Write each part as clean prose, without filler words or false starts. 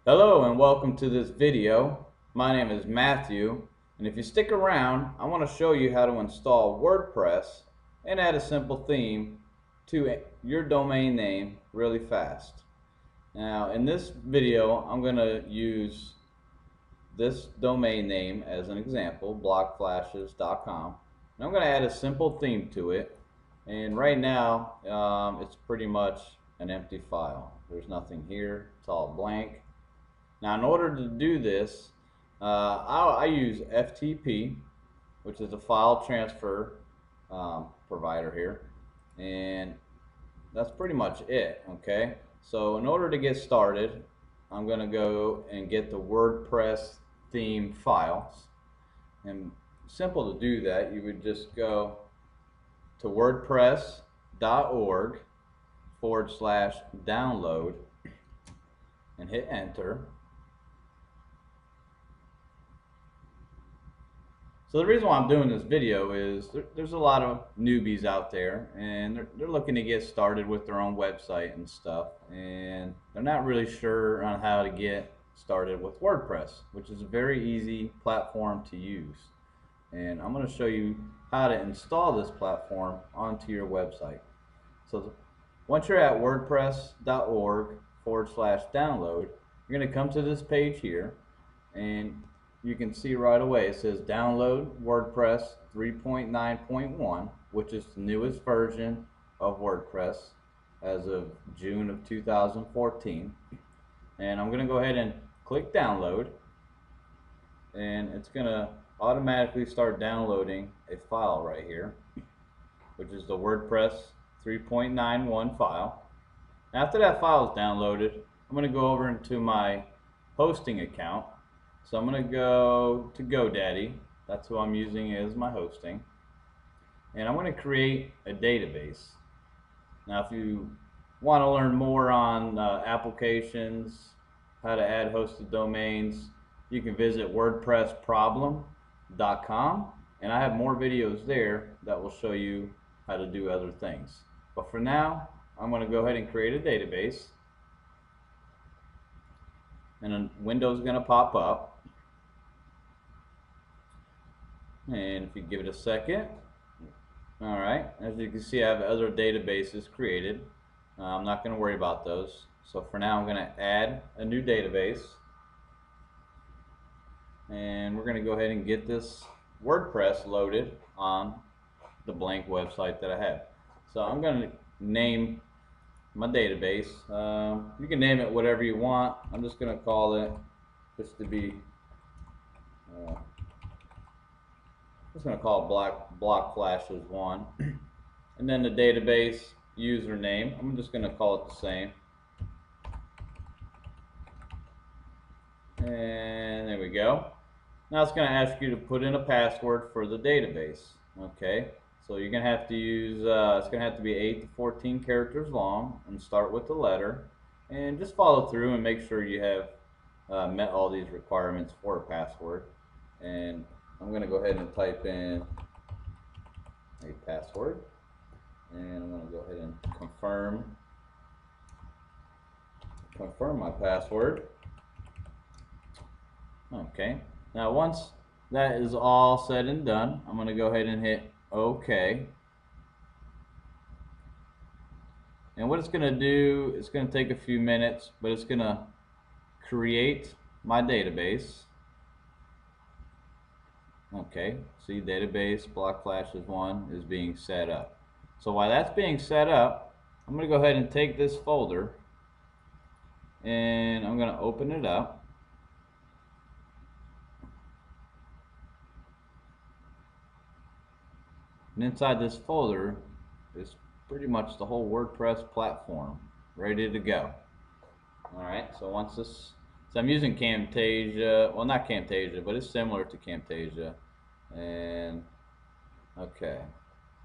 Hello and welcome to this video. My name is Matthew, and if you stick around, I want to show you how to install WordPress and add a simple theme to your domain name really fast. Now in this video I'm going to use this domain name as an example, blockflashes.com, and I'm going to add a simple theme to it. And right now it's pretty much an empty file. There's nothing here, it's all blank. Now, in order to do this, I use FTP, which is a file transfer provider here, and that's pretty much it. Okay, so in order to get started, I'm going to go and get the WordPress theme files, and simple to do that, you would just go to wordpress.org/download and hit enter. So the reason why I'm doing this video is there's a lot of newbies out there, and they're looking to get started with their own website and stuff, and they're not really sure on how to get started with WordPress, which is a very easy platform to use. And I'm going to show you how to install this platform onto your website. So once you're at wordpress.org/download, you're going to come to this page here, and you can see right away it says download WordPress 3.9.1, which is the newest version of WordPress as of June of 2014. And I'm going to go ahead and click download, and it's going to automatically start downloading a file right here, which is the WordPress 3.91 file. After that file is downloaded, I'm going to go over into my hosting account. So I'm going to go to GoDaddy. That's who I'm using as my hosting. And I'm going to create a database. Now if you want to learn more on applications, how to add hosted domains, you can visit wordpressproblem.com, and I have more videos there that will show you how to do other things. But for now, I'm going to go ahead and create a database. And a window is going to pop up. And if you give it a second, alright, as you can see I have other databases created. I'm not going to worry about those. So for now I'm going to add a new database, and we're going to go ahead and get this WordPress loaded on the blank website that I have. So I'm going to name my database. You can name it whatever you want. I'm just going to call it, just to be just going to call it block flashes 1, and then the database username, I'm just going to call it the same, and there we go. Now it's going to ask you to put in a password for the database. Okay, so you're going to have to use it's going to have to be 8 to 14 characters long, and start with the letter, and just follow through and make sure you have met all these requirements for a password. And I'm going to go ahead and type in a password, and I'm going to go ahead and confirm my password. Okay, now once that is all said and done, I'm going to go ahead and hit OK. And what it's going to do, it's going to take a few minutes, but it's going to create my database. Okay, see, database block flashes 1 is being set up. So while that's being set up, I'm going to go ahead and take this folder, and I'm going to open it up. And inside this folder is pretty much the whole WordPress platform ready to go. Alright, so once this, so I'm using Camtasia, well not Camtasia, but it's similar to Camtasia. And okay,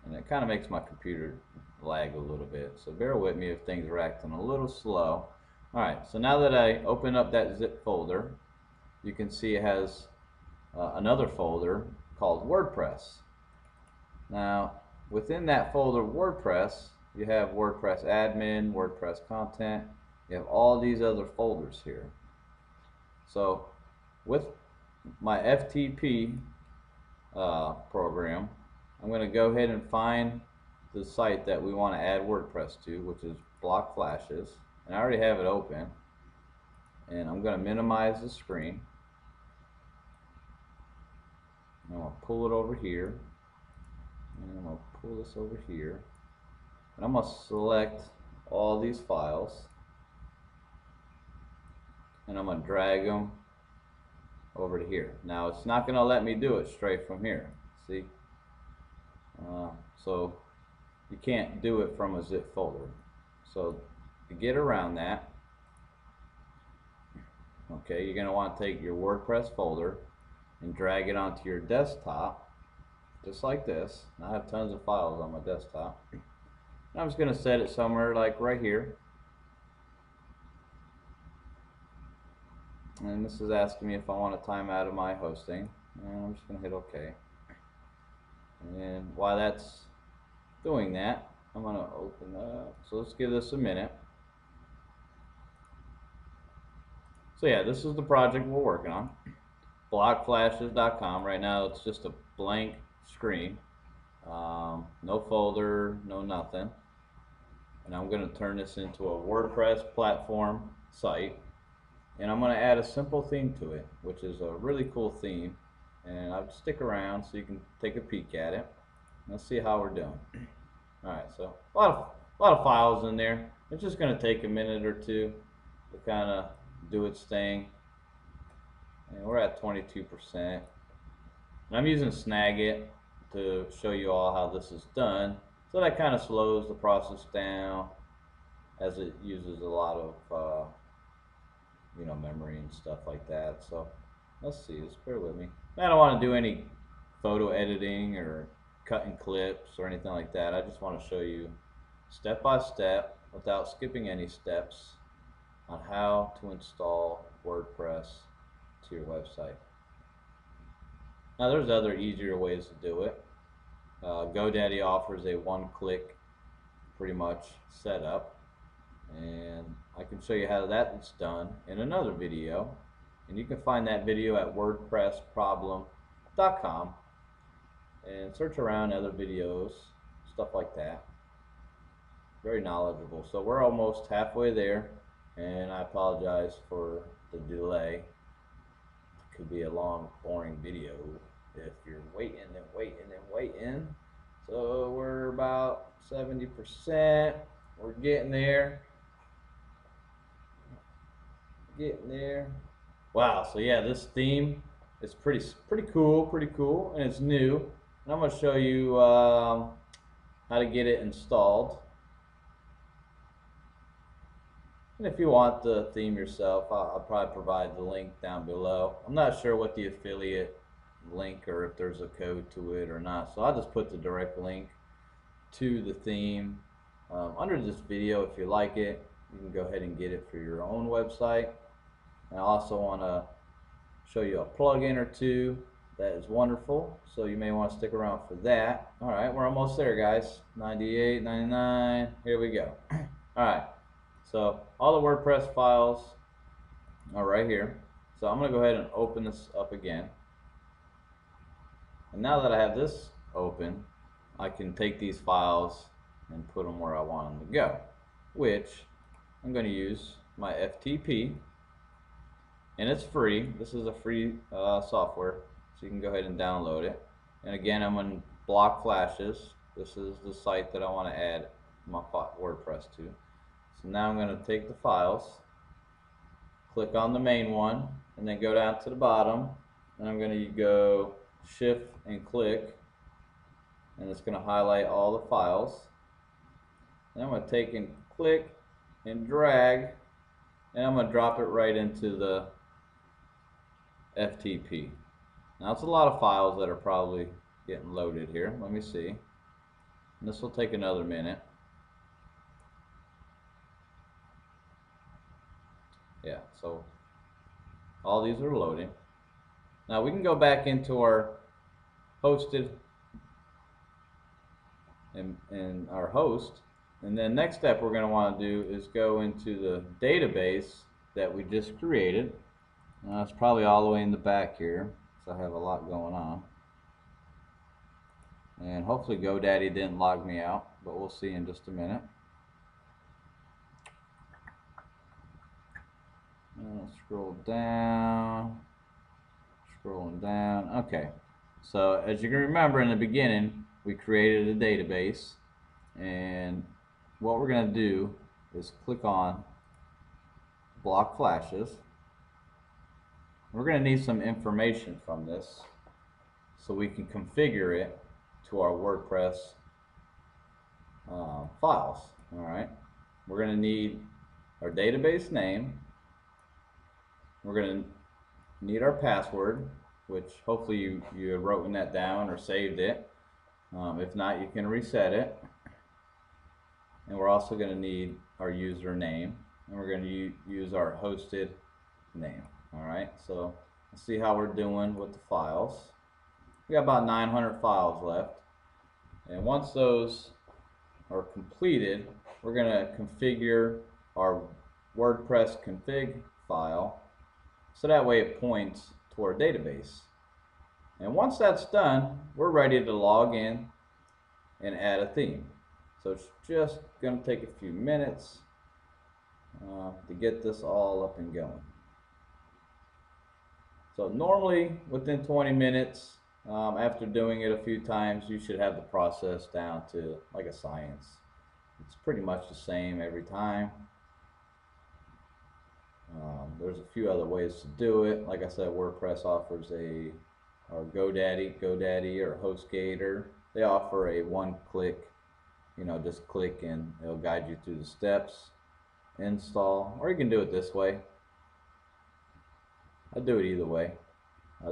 and it kind of makes my computer lag a little bit, so bear with me if things are acting a little slow. Alright, so now that I open up that zip folder, you can see it has another folder called WordPress. Now within that folder WordPress, you have WordPress admin, WordPress content, you have all these other folders here. So with my FTP program, I'm going to go ahead and find the site that we want to add WordPress to, which is Block Flashes, and I already have it open. And I'm going to minimize the screen. And I'm going to pull it over here, and I'm going to pull this over here, and I'm going to select all these files, and I'm going to drag them over to here. Now it's not going to let me do it straight from here. See? So you can't do it from a zip folder. So to get around that, okay, you're going to want to take your WordPress folder and drag it onto your desktop, just like this. I have tons of files on my desktop. I'm just going to set it somewhere like right here. And this is asking me if I want to time out of my hosting. And I'm just going to hit OK. And while that's doing that, I'm going to open up. So let's give this a minute. So yeah, this is the project we're working on. Blockflashes.com. Right now it's just a blank screen. No folder, no nothing. And I'm going to turn this into a WordPress platform site. And I'm going to add a simple theme to it, which is a really cool theme. And I'll stick around so you can take a peek at it. Let's see how we're doing. Alright, so a lot of files in there. It's just going to take a minute or two to kind of do its thing. And we're at 22%. And I'm using Snagit to show you all how this is done. So that kind of slows the process down, as it uses a lot of memory and stuff like that. So let's see, just bear with me. I don't want to do any photo editing or cutting clips or anything like that. I just want to show you step by step, without skipping any steps, on how to install WordPress to your website. Now there's other easier ways to do it. GoDaddy offers a one-click pretty much setup, and I can show you how that's done in another video, and you can find that video at wordpressproblem.com and search around other videos, stuff like that. Very knowledgeable. So we're almost halfway there, and I apologize for the delay. It could be a long, boring video if you're waiting and waiting and waiting. So we're about 70%. We're getting there. Wow. So yeah, this theme is pretty cool, and it's new. And I'm going to show you how to get it installed. And if you want the theme yourself, I'll probably provide the link down below. I'm not sure what the affiliate link, or if there's a code to it or not, so I'll just put the direct link to the theme under this video. If you like it, you can go ahead and get it for your own website. And I also want to show you a plugin or two that is wonderful, so you may want to stick around for that. Alright, we're almost there, guys. 98, 99, here we go. Alright, so all the WordPress files are right here. So I'm going to go ahead and open this up again. And now that I have this open, I can take these files and put them where I want them to go, which I'm going to use my FTP, and it's free. This is a free software, so you can go ahead and download it. And again, I'm on Block Flashes. This is the site that I want to add my WordPress to. So now I'm going to take the files, click on the main one, and then go down to the bottom, and I'm going to go shift and click, and it's going to highlight all the files. And I'm going to take and click and drag, and I'm going to drop it right into the FTP. Now it's a lot of files that are probably getting loaded here. Let me see. And this will take another minute. Yeah, so all these are loading. Now we can go back into our hosted and our host, and then next step we're going to want to do is go into the database that we just created, It's probably all the way in the back here, so I have a lot going on. And hopefully GoDaddy didn't log me out, but we'll see in just a minute. Scroll down, scrolling down. Okay, so as you can remember in the beginning, we created a database, and what we're going to do is click on block flashes. We're going to need some information from this so we can configure it to our WordPress files. Alright, we're going to need our database name. We're going to need our password, which hopefully you have written that down or saved it. If not, you can reset it. And we're also going to need our username, and we're going to use our hosted name. Alright, so let's see how we're doing with the files. We got about 900 files left, and once those are completed, we're going to configure our WordPress config file so that way it points to our database. And once that's done, we're ready to log in and add a theme. So it's just going to take a few minutes to get this all up and going. So normally within 20 minutes, after doing it a few times, you should have the process down to like a science. It's pretty much the same every time. There's a few other ways to do it. Like I said, WordPress offers or GoDaddy or HostGator. They offer a one-click, just click and it'll guide you through the steps, install, or you can do it this way. I do it either way.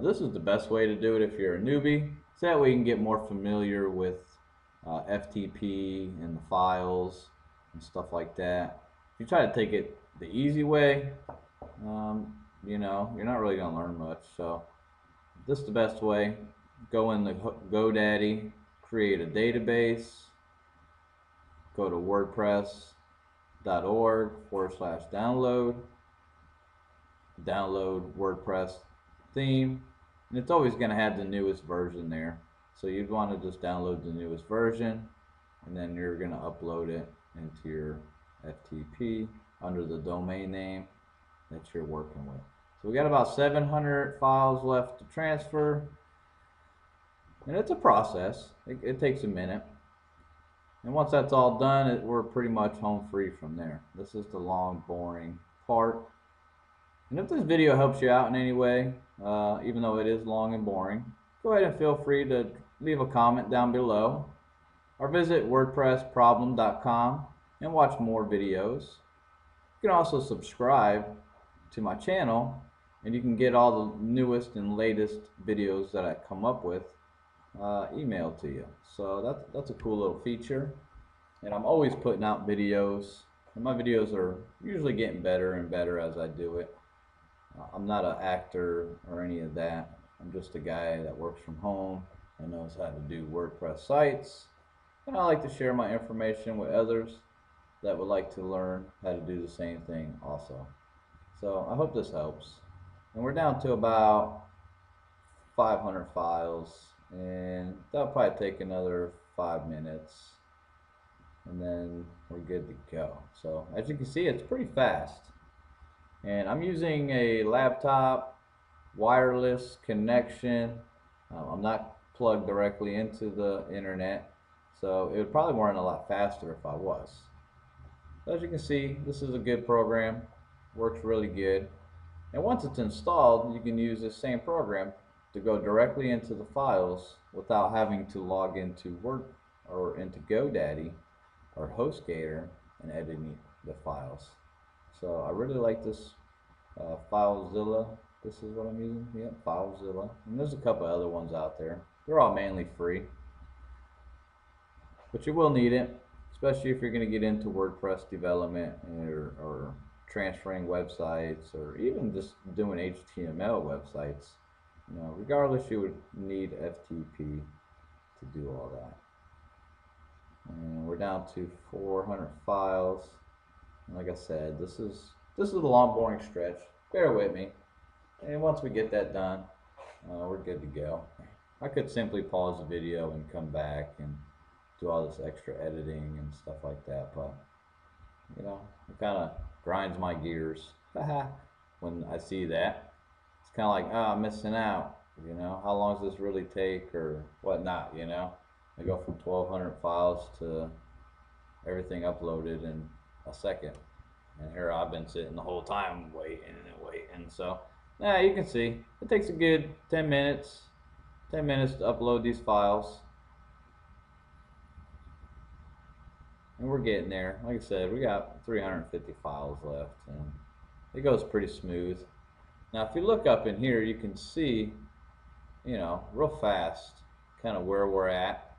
This is the best way to do it if you're a newbie, so that way you can get more familiar with FTP and the files and stuff like that. If you try to take it the easy way, you're not really going to learn much. So this is the best way. Go in the GoDaddy, create a database, go to wordpress.org/download, download WordPress theme, and it's always going to have the newest version there. So you'd want to just download the newest version, and then you're going to upload it into your FTP under the domain name that you're working with. So we got about 700 files left to transfer, and it's a process. It takes a minute, and once that's all done, we're pretty much home free from there. This is the long, boring part. And if this video helps you out in any way, even though it is long and boring, go ahead and feel free to leave a comment down below, or visit wordpressproblem.com and watch more videos. You can also subscribe to my channel, and you can get all the newest and latest videos that I come up with emailed to you. So that's a cool little feature, and I'm always putting out videos, and my videos are usually getting better and better as I do it. I'm not an actor or any of that. I'm just a guy that works from home and knows how to do WordPress sites, and I like to share my information with others that would like to learn how to do the same thing also. So I hope this helps. And we're down to about 500 files, and that'll probably take another 5 minutes, and then we're good to go. So as you can see, it's pretty fast. And I'm using a laptop wireless connection. I'm not plugged directly into the internet, so it would probably run a lot faster if I was. So as you can see, this is a good program, works really good. And once it's installed, you can use this same program to go directly into the files without having to log into into GoDaddy or HostGator and editing the files. So I really like this FileZilla. This is what I'm using. Yep, FileZilla. And there's a couple other ones out there. They're all mainly free, but you will need it, especially if you're going to get into WordPress development or transferring websites, or even just doing HTML websites. Regardless, you would need FTP to do all that. And we're down to 400 files. Like I said, this is a long, boring stretch. Bear with me. And once we get that done, we're good to go. I could simply pause the video and come back and do all this extra editing and stuff like that, but you know, it kind of grinds my gears when I see that. It's kind of like, oh, I'm missing out. You know, how long does this really take or whatnot? You know, I go from 1,200 files to everything uploaded in a second, and here I've been sitting the whole time waiting and waiting. So, yeah, you can see it takes a good 10 minutes. 10 minutes to upload these files. And we're getting there. Like I said, we got 350 files left, and it goes pretty smooth. Now, if you look up in here, you can see, you know, real fast, kind of where we're at.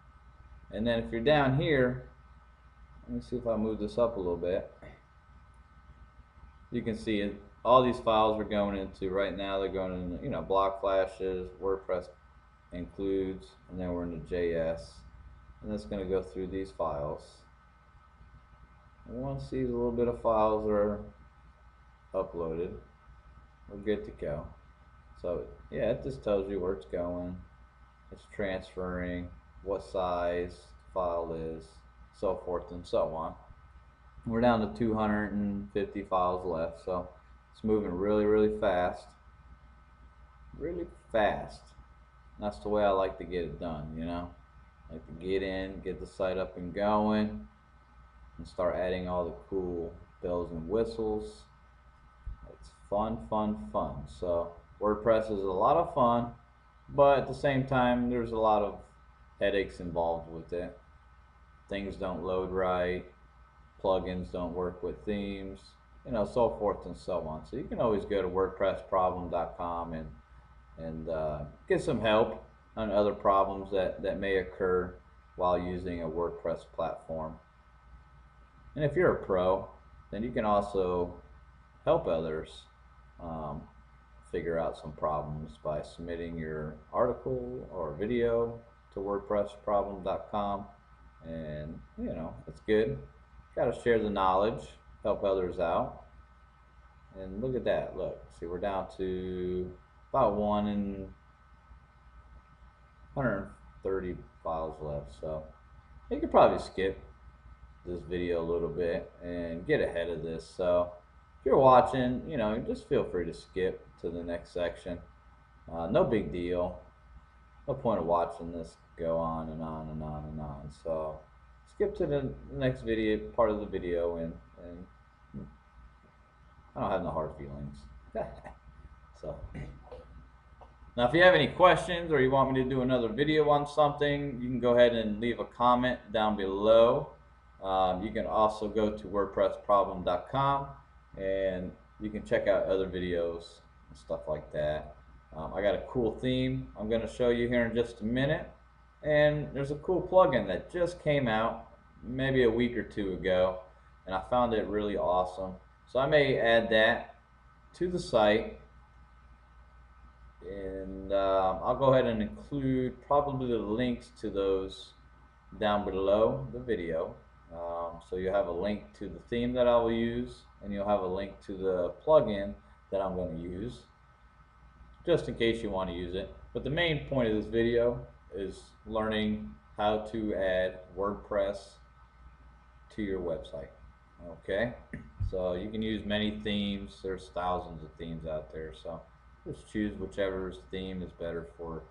And then if you're down here, let me see if I move this up a little bit. You can see it, all these files are going into, right now they're going into, you know, block flashes, WordPress includes, and then we're into JS. And it's going to go through these files. And once these little bit of files are uploaded, we're good to go. So yeah, it just tells you where it's going, it's transferring, what size the file is, so forth and so on. We're down to 250 files left, so it's moving really, really fast. Really fast. And that's the way I like to get it done, you know. I like to get in, get the site up and going, and start adding all the cool bells and whistles. It's fun, fun, fun. So WordPress is a lot of fun, but at the same time, there's a lot of headaches involved with it. Things don't load right, plugins don't work with themes, you know, so forth and so on. So you can always go to wordpressproblem.com and get some help on other problems that may occur while using a WordPress platform. And if you're a pro, then you can also help others figure out some problems by submitting your article or video to wordpressproblem.com. And you know, it's good. Got to share the knowledge, help others out. And look at that. Look, see, we're down to about 130 files left. So you could probably skip this video a little bit and get ahead of this. So if you're watching, you know, just feel free to skip to the next section. No big deal. No point of watching this go on and on and on and on. So skip to the next video, part of the video, and I don't have no hard feelings. So now, if you have any questions or you want me to do another video on something, you can go ahead and leave a comment down below. You can also go to wordpressproblem.com and you can check out other videos and stuff like that. I got a cool theme I'm going to show you here in just a minute, and there's a cool plugin that just came out maybe a week or two ago, and I found it really awesome. So I may add that to the site, and I'll go ahead and include probably the links to those down below the video. So you have a link to the theme that I will use, and you'll have a link to the plugin that I'm going to use, just in case you want to use it. But the main point of this video is learning how to add WordPress to your website. Okay, so you can use many themes. There's thousands of themes out there, so just choose whichever theme is better for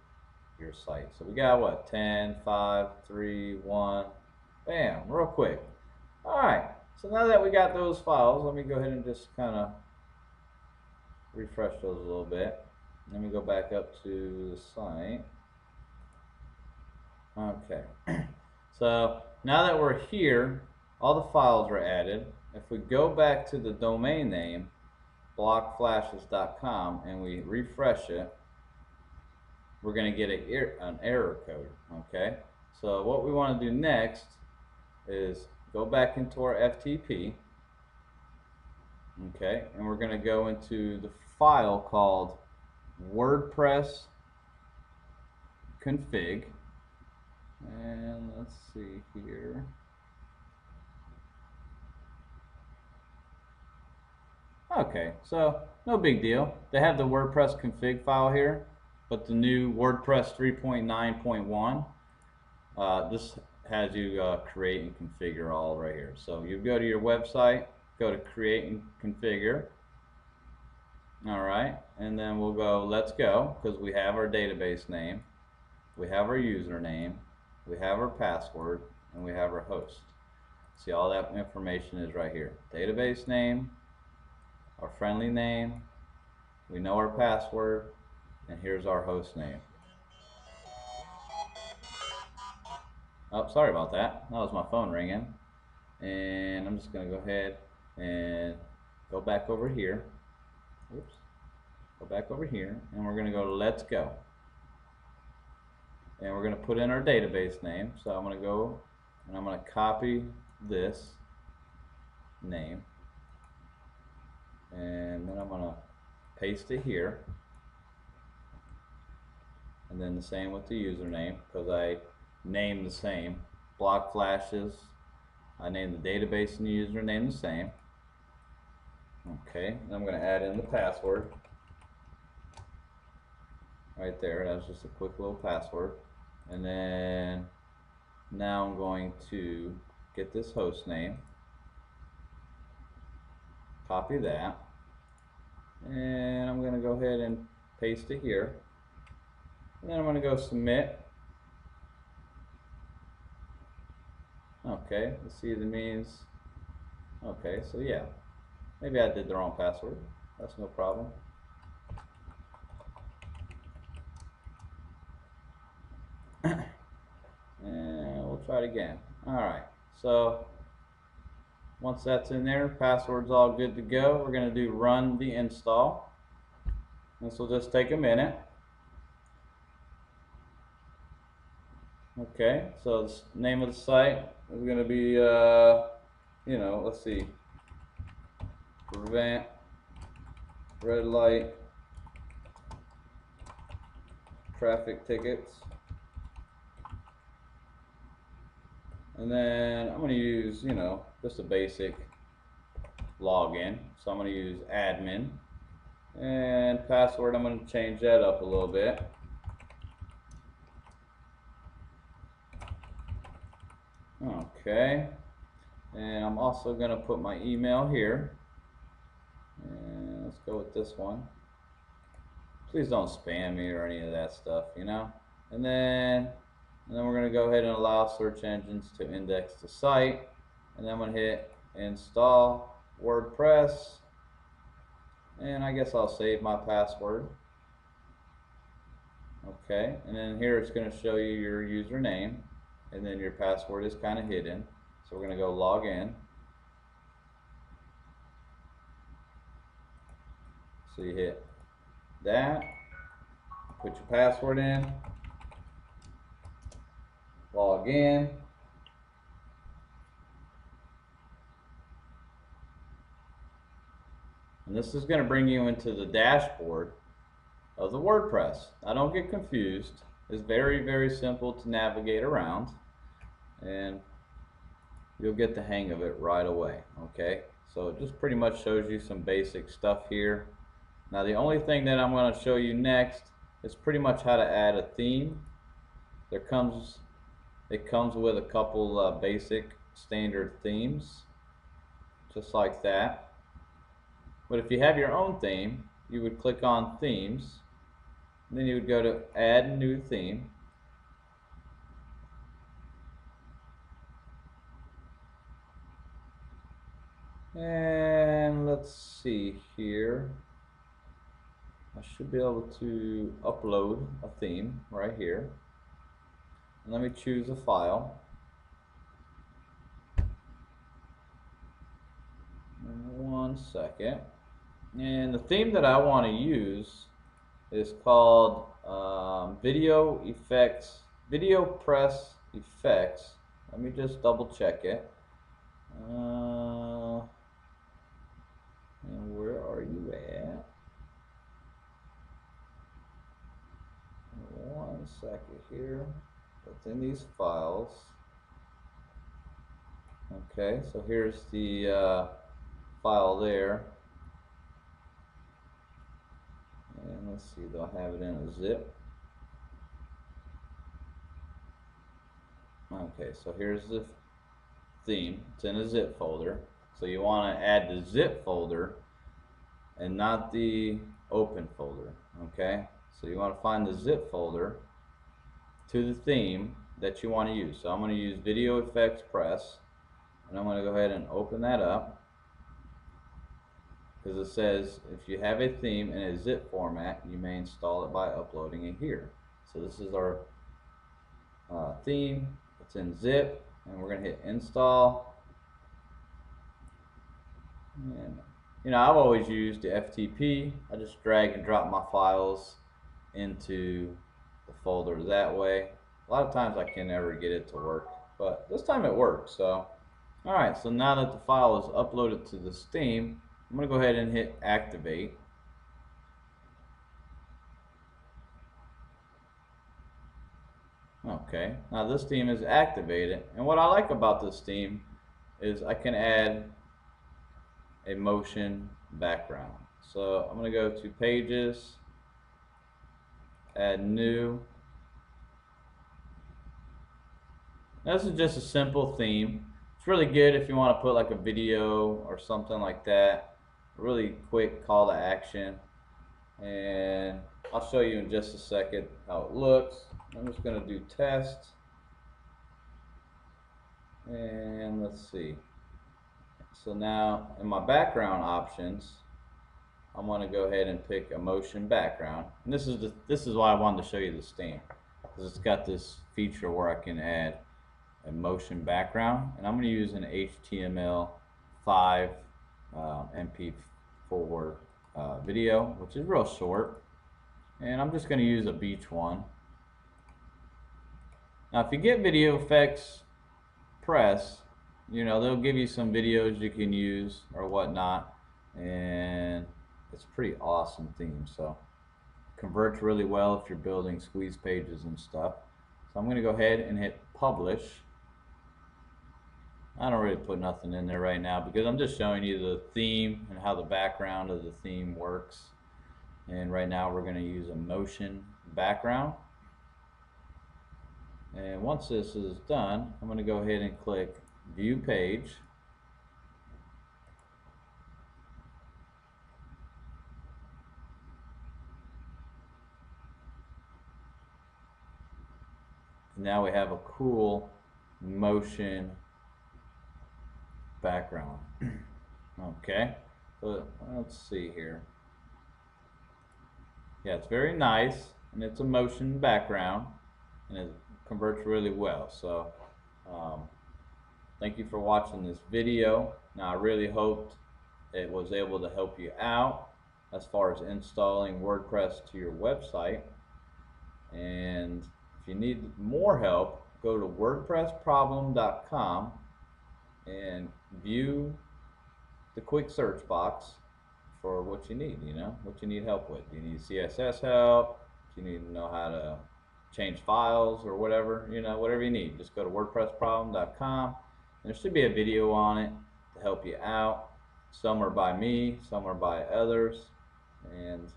your site. So we got what, 10, 5, 3, 1, bam, real quick. All right, so now that we got those files, let me go ahead and just kind of refresh those a little bit. Let me go back up to the site. Okay, so now that we're here, all the files are added. If we go back to the domain name, blockflashes.com, and we refresh it, we're going to get an error code. Okay, so what we want to do next is go back into our FTP. Okay, and we're going to go into the file called WordPress config, and let's see here. Okay, so no big deal. They have the WordPress config file here, but the new WordPress 3.9.1, this has you create and configure all right here. So you go to your website, go to create and configure. All right, and then we'll go let's go, because we have our database name, we have our username, we have our password, and we have our host. See, all that information is right here. Database name, our friendly name, we know our password, and here's our host name. Oh, sorry about that. That was my phone ringing. And I'm just going to go ahead and go back over here. Oops. Go back over here, and we're going to go to let's go. And we're going to put in our database name. So I'm going to go and I'm going to copy this name. And then I'm going to paste it here. And then the same with the username, because I named the same. Block flashes, I named the database and the username the same. Okay, and I'm going to add in the password. Right there, that's just a quick little password. And then now I'm going to get this host name, copy that, and I'm going to go ahead and paste it here. And then I'm going to go submit. Okay, let's see the means. Okay, so yeah, maybe I did the wrong password. That's no problem. And we'll try it again. Alright, so once that's in there, password's all good to go. We're going to do run the install. This will just take a minute. Okay, so the name of the site is going to be, you know, let's see, prevent red light traffic tickets. And then I'm going to use, you know, just a basic login. So I'm going to use admin. And password, I'm going to change that up a little bit. Okay. And I'm also going to put my email here. And let's go with this one. Please don't spam me or any of that stuff, you know. And then we're going to go ahead and allow search engines to index the site. And then I'm going to hit install WordPress. And I guess I'll save my password. Okay, and then here it's going to show you your username. And then your password is kind of hidden. So we're going to go log in. So you hit that, put your password in, log in, and this is going to bring you into the dashboard of the WordPress. Now don't get confused. It's very, very simple to navigate around, and you'll get the hang of it right away. Okay, so it just pretty much shows you some basic stuff here. Now the only thing that I'm going to show you next is pretty much how to add a theme. It comes with a couple basic standard themes, just like that. But if you have your own theme, you would click on themes, and then you would go to add new theme. And let's see here. I should be able to upload a theme right here. And let me choose a file. One second. And the theme that I want to use is called Video Press Effects. Let me just double check it. And where are you at? One second here. It's in these files. Okay, so here's the file there. let's see, do I have it in a zip? Okay, so here's the theme. It's in a zip folder. So you want to add the zip folder and not the open folder. Okay, so you want to find the zip folder to the theme that you want to use. So I'm going to use Video Effects Press, and I'm going to go ahead and open that up, because it says if you have a theme in a zip format, you may install it by uploading it here. So this is our theme. It's in zip, and we're going to hit install. And you know, I've always used the FTP. I just drag and drop my files into the folder that way. A lot of times I can never get it to work, but this time it works. So alright, so now that the file is uploaded to this theme, I'm going to go ahead and hit activate. Okay, now this theme is activated, and what I like about this theme is I can add a motion background. So I'm going to go to Pages, add New. Now, this is just a simple theme. It's really good if you want to put like a video or something like that. A really quick call to action. And I'll show you in just a second how it looks. I'm just going to do test. And let's see. So now in my background options, I'm going to go ahead and pick a motion background. And this is why I wanted to show you this theme, because it's got this feature where I can add a motion background, and I'm going to use an HTML5 MP4 video, which is real short, and I'm just going to use a beach one. Now if you get Video Effects Press, you know, they'll give you some videos you can use or whatnot, and it's a pretty awesome theme. So converts really well if you're building squeeze pages and stuff. So I'm going to go ahead and hit publish. I don't really put nothing in there right now because I'm just showing you the theme and how the background of the theme works. And right now we're going to use a motion background. And once this is done, I'm going to go ahead and click View Page. Now we have a cool motion background. Okay, so let's see here. Yeah, it's very nice, and it's a motion background, and it converts really well. So thank you for watching this video. Now I really hoped it was able to help you out as far as installing WordPress to your website. And if you need more help, go to wordpressproblem.com and view the quick search box for what you need, you know, what you need help with. Do you need CSS help? Do you need to know how to change files or whatever, you know, whatever you need. Just go to wordpressproblem.com, and there should be a video on it to help you out. Some are by me, some are by others, and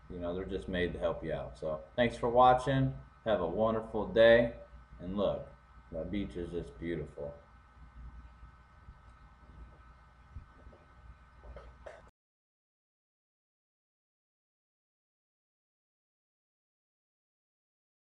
you know, they're just made to help you out. So thanks for watching. Have a wonderful day, and look, that beach is just beautiful.